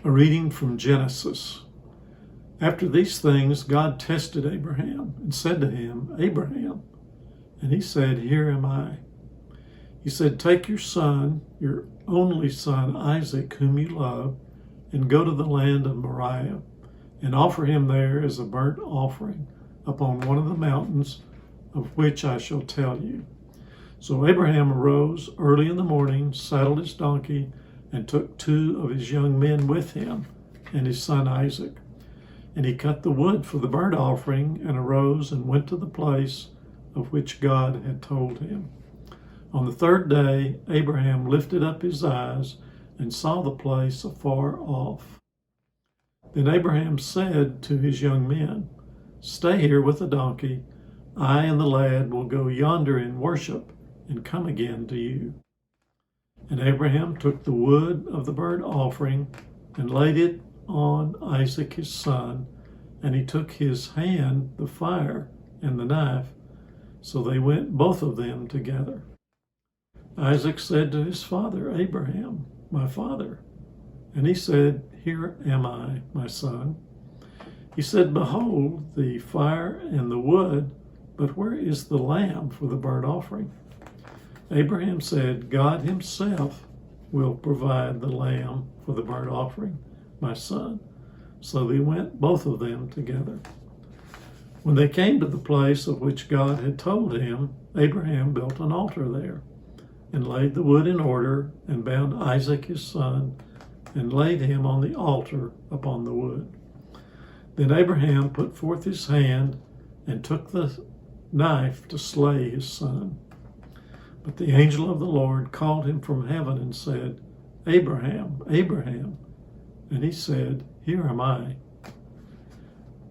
A reading from Genesis. After these things, God tested Abraham and said to him, Abraham. And he said, Here am I. He said, Take your son, your only son Isaac, whom you love, and go to the land of Moriah, and offer him there as a burnt offering upon one of the mountains of which I shall tell you. So Abraham arose early in the morning, saddled his donkey, and took 2 of his young men with him and his son Isaac. And he cut the wood for the burnt offering and arose and went to the place of which God had told him. On the 3rd day, Abraham lifted up his eyes and saw the place afar off. Then Abraham said to his young men, Stay here with the donkey. I and the lad will go yonder and worship and come again to you. And Abraham took the wood of the burnt offering and laid it on Isaac his son, and he took his hand the fire and the knife. So they went both of them together. Isaac said to his father Abraham, My father. And he said, Here am I, my son. He said, Behold, the fire and the wood, but where is the lamb for the burnt offering? Abraham said, God himself will provide the lamb for the burnt offering, my son. So they went both of them together. When they came to the place of which God had told him, Abraham built an altar there, and laid the wood in order, and bound Isaac his son, and laid him on the altar upon the wood. Then Abraham put forth his hand, and took the knife to slay his son. But the angel of the Lord called him from heaven and said, Abraham, Abraham. And he said, Here am I.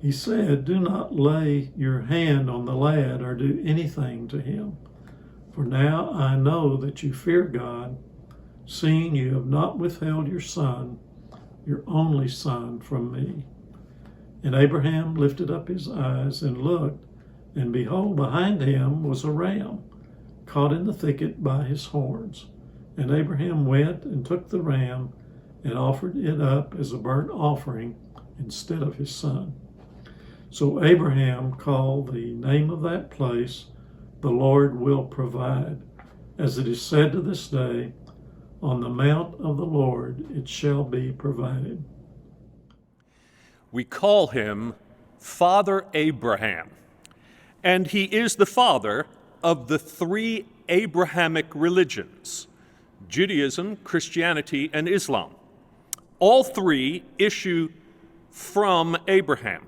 He said, Do not lay your hand on the lad or do anything to him. For now I know that you fear God, seeing you have not withheld your son, your only son, from me. And Abraham lifted up his eyes and looked, and behold, behind him was a ram, caught in the thicket by his horns. And Abraham went and took the ram and offered it up as a burnt offering instead of his son. So Abraham called the name of that place, The Lord Will Provide. As it is said to this day, On the mount of the Lord it shall be provided. We call him Father Abraham, and he is the father of the 3 Abrahamic religions, Judaism, Christianity, and Islam. All 3 issue from Abraham,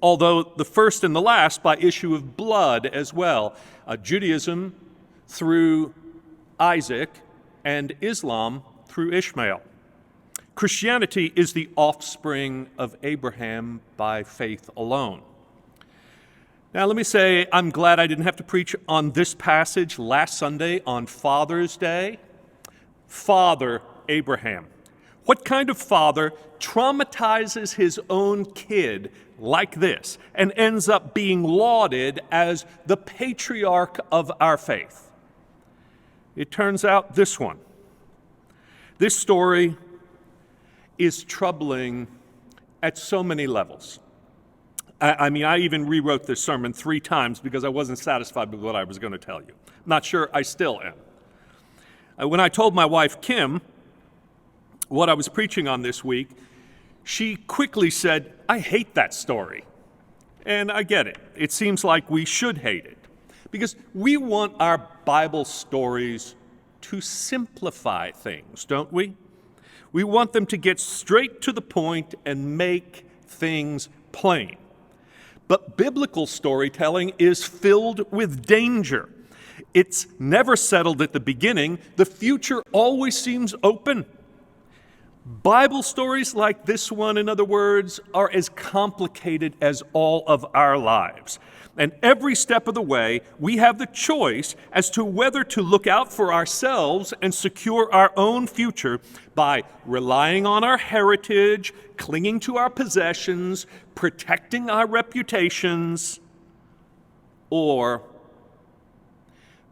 although the first and the last by issue of blood as well. Judaism through Isaac, and Islam through Ishmael. Christianity is the offspring of Abraham by faith alone. Now, let me say, I'm glad I didn't have to preach on this passage last Sunday on Father's Day. Father Abraham. What kind of father traumatizes his own kid like this and ends up being lauded as the patriarch of our faith? It turns out this one. This story is troubling at so many levels. I mean, I even rewrote this sermon 3 times because I wasn't satisfied with what I was going to tell you. Not sure I still am. When I told my wife, Kim, what I was preaching on this week, she quickly said, I hate that story. And I get it. It seems like we should hate it because we want our Bible stories to simplify things, don't we? We want them to get straight to the point and make things plain. But biblical storytelling is filled with danger. It's never settled at the beginning. The future always seems open. Bible stories like this one, in other words, are as complicated as all of our lives. And every step of the way, we have the choice as to whether to look out for ourselves and secure our own future by relying on our heritage, clinging to our possessions, protecting our reputations, or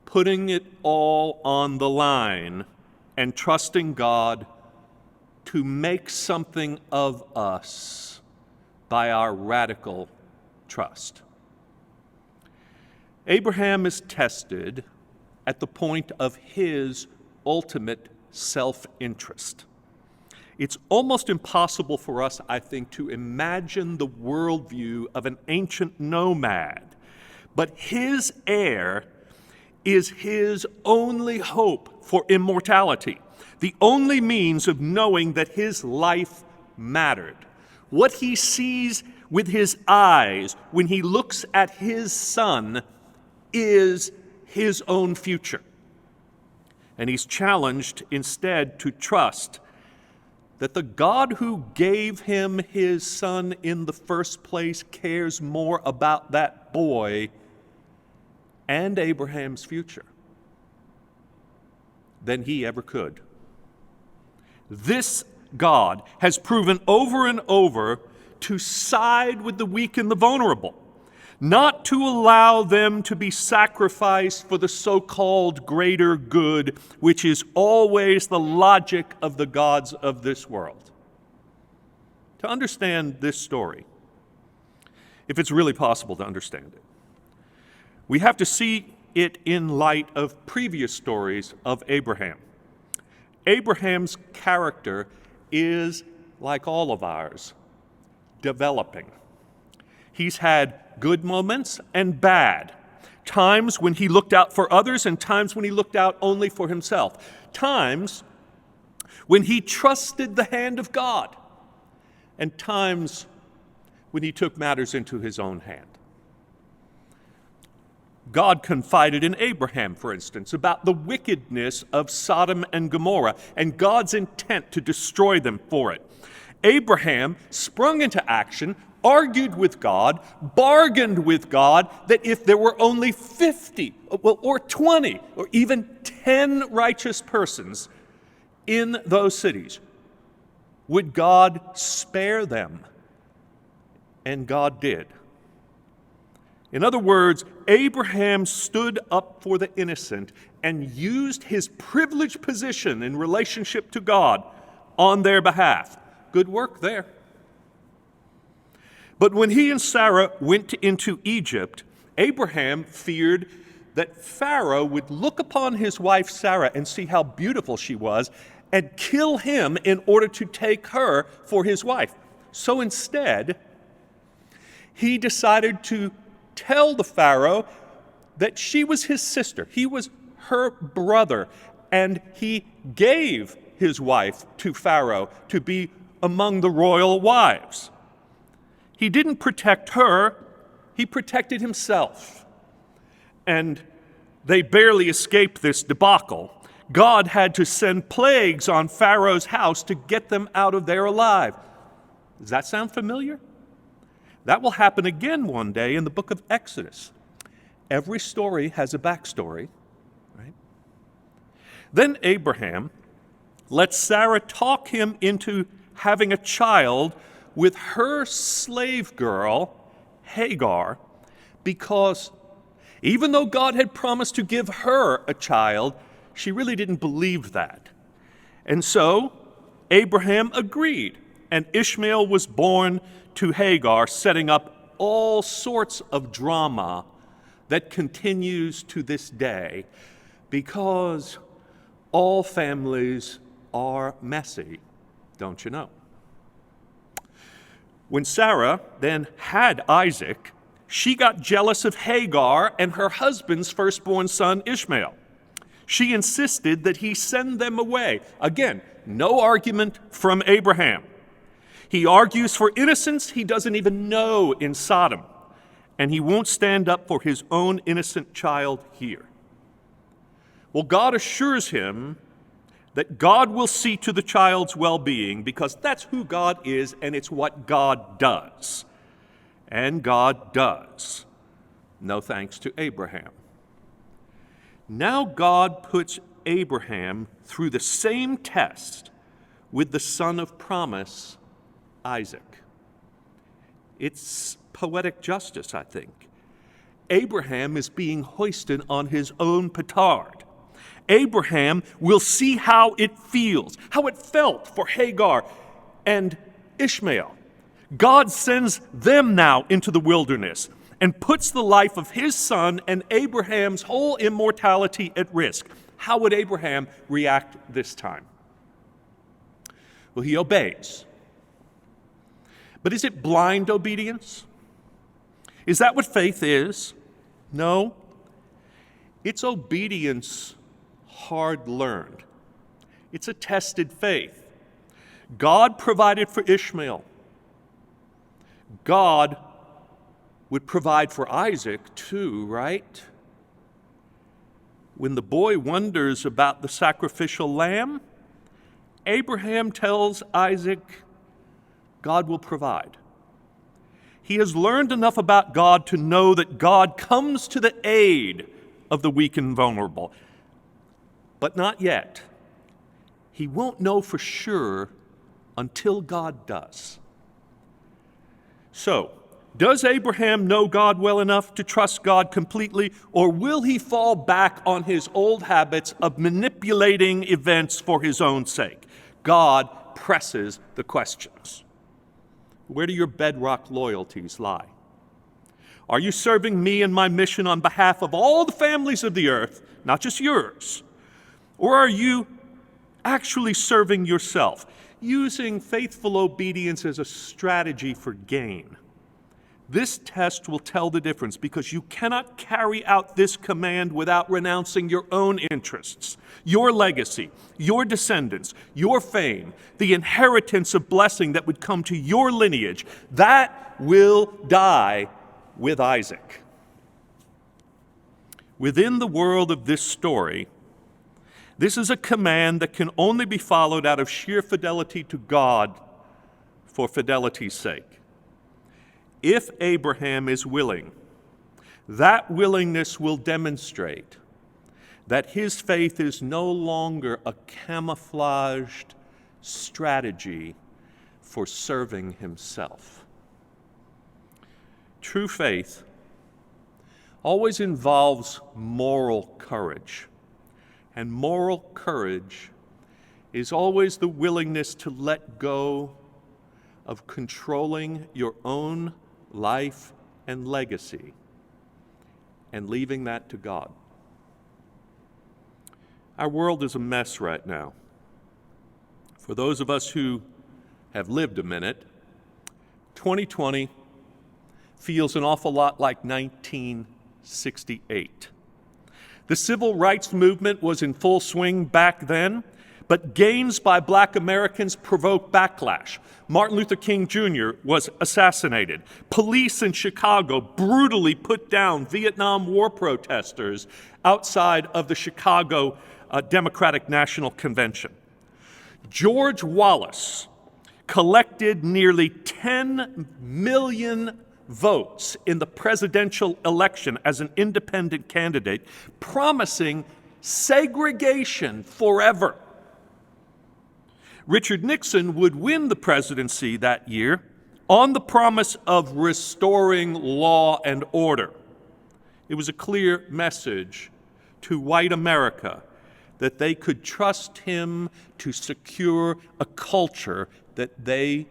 putting it all on the line and trusting God to make something of us by our radical trust. Abraham is tested at the point of his ultimate self-interest. It's almost impossible for us, I think, to imagine the worldview of an ancient nomad, but his heir is his only hope for immortality, the only means of knowing that his life mattered. What he sees with his eyes when he looks at his son is his own future. And he's challenged instead to trust that the God who gave him his son in the first place cares more about that boy and Abraham's future than he ever could. This God has proven over and over to side with the weak and the vulnerable, not to allow them to be sacrificed for the so-called greater good, which is always the logic of the gods of this world. To understand this story, if it's really possible to understand it, we have to see it in light of previous stories of Abraham. Abraham's character is, like all of ours, developing. He's had good moments and bad. Times when he looked out for others and times when he looked out only for himself. Times when he trusted the hand of God and times when he took matters into his own hand. God confided in Abraham, for instance, about the wickedness of Sodom and Gomorrah and God's intent to destroy them for it. Abraham sprung into action, argued with God, bargained with God that if there were only 50 or 20 or even 10 righteous persons in those cities, would God spare them? And God did. In other words, Abraham stood up for the innocent and used his privileged position in relationship to God on their behalf. Good work there. But when he and Sarah went into Egypt, Abraham feared that Pharaoh would look upon his wife Sarah and see how beautiful she was and kill him in order to take her for his wife. So instead, he decided to tell the Pharaoh that she was his sister. He was her brother, and he gave his wife to Pharaoh to be among the royal wives. He didn't protect her, he protected himself. And they barely escaped this debacle. God had to send plagues on Pharaoh's house to get them out of there alive. Does that sound familiar? That will happen again one day in the book of Exodus. Every story has a backstory, right? Then Abraham lets Sarah talk him into having a child with her slave girl, Hagar, because even though God had promised to give her a child, she really didn't believe that. And so Abraham agreed, and Ishmael was born to Hagar, setting up all sorts of drama that continues to this day, because all families are messy, don't you know? When Sarah then had Isaac, she got jealous of Hagar and her husband's firstborn son Ishmael. She insisted that he send them away. Again, no argument from Abraham. He argues for innocence he doesn't even know in Sodom, and he won't stand up for his own innocent child here. Well, God assures him that God will see to the child's well-being because that's who God is and it's what God does. And God does. No thanks to Abraham. Now God puts Abraham through the same test with the son of promise, Isaac. It's poetic justice, I think. Abraham is being hoisted on his own petard, Abraham will see how it feels, how it felt for Hagar and Ishmael. God sends them now into the wilderness and puts the life of his son and Abraham's whole immortality at risk. How would Abraham react this time? Well, he obeys. But is it blind obedience? Is that what faith is? No. It's obedience hard learned. It's a tested faith. God provided for Ishmael. God would provide for Isaac too, right? When the boy wonders about the sacrificial lamb, Abraham tells Isaac, God will provide. He has learned enough about God to know that God comes to the aid of the weak and vulnerable. But not yet. He won't know for sure until God does. So, does Abraham know God well enough to trust God completely, or will he fall back on his old habits of manipulating events for his own sake? God presses the questions. Where do your bedrock loyalties lie? Are you serving me and my mission on behalf of all the families of the earth, not just yours? Or are you actually serving yourself, using faithful obedience as a strategy for gain? This test will tell the difference, because you cannot carry out this command without renouncing your own interests, your legacy, your descendants, your fame, the inheritance of blessing that would come to your lineage. That will die with Isaac. Within the world of this story, this is a command that can only be followed out of sheer fidelity to God for fidelity's sake. If Abraham is willing, that willingness will demonstrate that his faith is no longer a camouflaged strategy for serving himself. True faith always involves moral courage, and moral courage is always the willingness to let go of controlling your own life and legacy and leaving that to God. Our world is a mess right now. For those of us who have lived a minute, 2020 feels an awful lot like 1968. The civil rights movement was in full swing back then, but gains by black Americans provoked backlash. Martin Luther King Jr. was assassinated. Police in Chicago brutally put down Vietnam War protesters outside of the Chicago Democratic National Convention. George Wallace collected nearly 10 million votes in the presidential election as an independent candidate, promising segregation forever. Richard Nixon would win the presidency that year on the promise of restoring law and order. It was a clear message to white America that they could trust him to secure a culture that they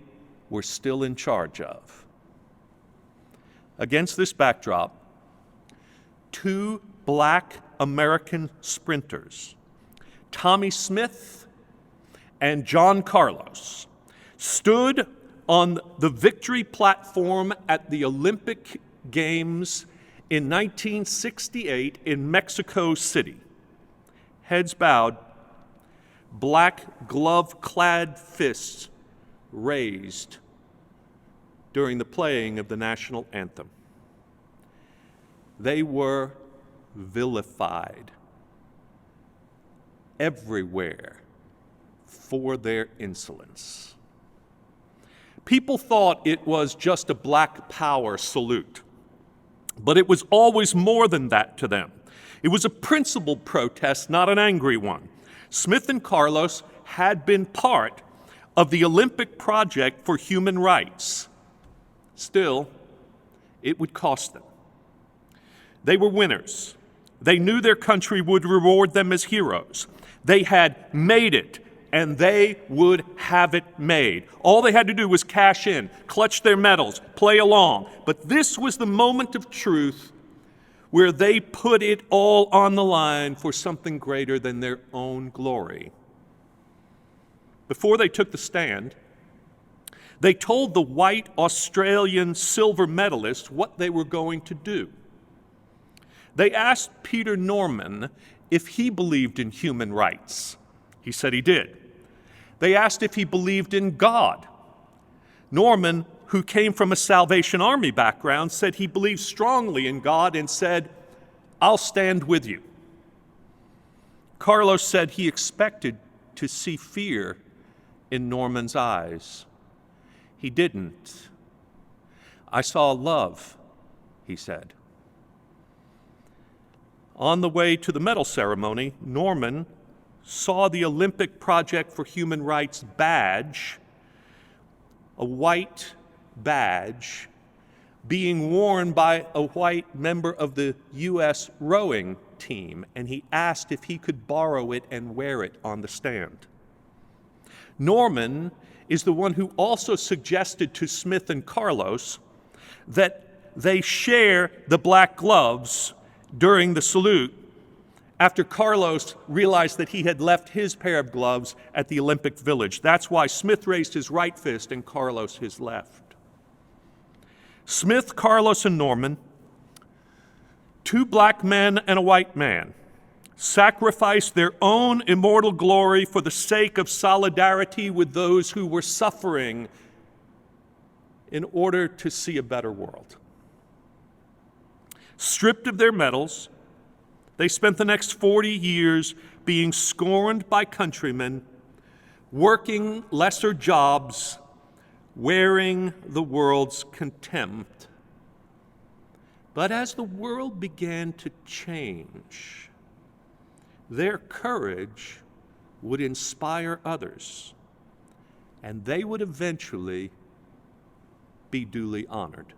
were still in charge of. Against this backdrop, two black American sprinters, Tommie Smith and John Carlos, stood on the victory platform at the Olympic Games in 1968 in Mexico City. Heads bowed, black glove-clad fists raised during the playing of the national anthem. They were vilified everywhere for their insolence. People thought it was just a black power salute, but it was always more than that to them. It was a principled protest, not an angry one. Smith and Carlos had been part of the Olympic Project for Human Rights. Still, it would cost them. They were winners. They knew their country would reward them as heroes. They had made it, and they would have it made. All they had to do was cash in, clutch their medals, play along. But this was the moment of truth where they put it all on the line for something greater than their own glory. Before they took the stand, they told the white Australian silver medalist what they were going to do. They asked Peter Norman if he believed in human rights. He said he did. They asked if he believed in God. Norman, who came from a Salvation Army background, said he believed strongly in God and said, "I'll stand with you." Carlos said he expected to see fear in Norman's eyes. He didn't. "I saw love," he said. On the way to the medal ceremony, Norman saw the Olympic Project for Human Rights badge, a white badge, being worn by a white member of the U.S. rowing team, and he asked if he could borrow it and wear it on the stand. Norman is the one who also suggested to Smith and Carlos that they share the black gloves during the salute after Carlos realized that he had left his pair of gloves at the Olympic Village. That's why Smith raised his right fist and Carlos his left. Smith, Carlos, and Norman, two black men and a white man, sacrificed their own immortal glory for the sake of solidarity with those who were suffering in order to see a better world. Stripped of their medals, they spent the next 40 years being scorned by countrymen, working lesser jobs, wearing the world's contempt. But as the world began to change, their courage would inspire others, and they would eventually be duly honored.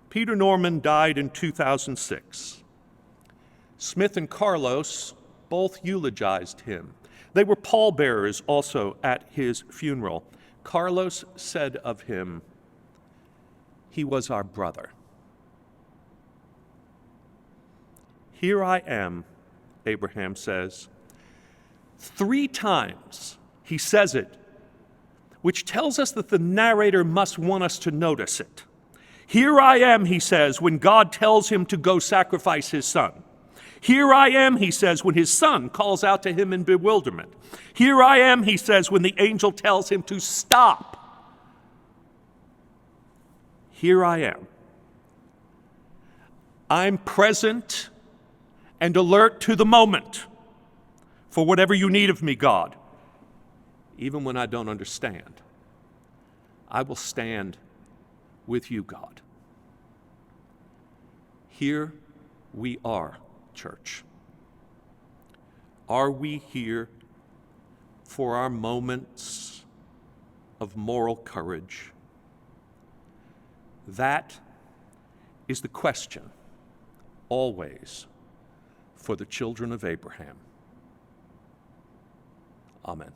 Peter Norman died in 2006. Smith and Carlos both eulogized him. They were pallbearers also at his funeral. Carlos said of him, "He was our brother." "Here I am," Abraham says. 3 times he says it, which tells us that the narrator must want us to notice it. "Here I am," he says, when God tells him to go sacrifice his son. "Here I am," he says, when his son calls out to him in bewilderment. "Here I am," he says, when the angel tells him to stop. Here I am. I'm present and alert to the moment for whatever you need of me, God. Even when I don't understand, I will stand with you, God. Here we are, church. Are we here for our moments of moral courage? That is the question, always, for the children of Abraham. Amen.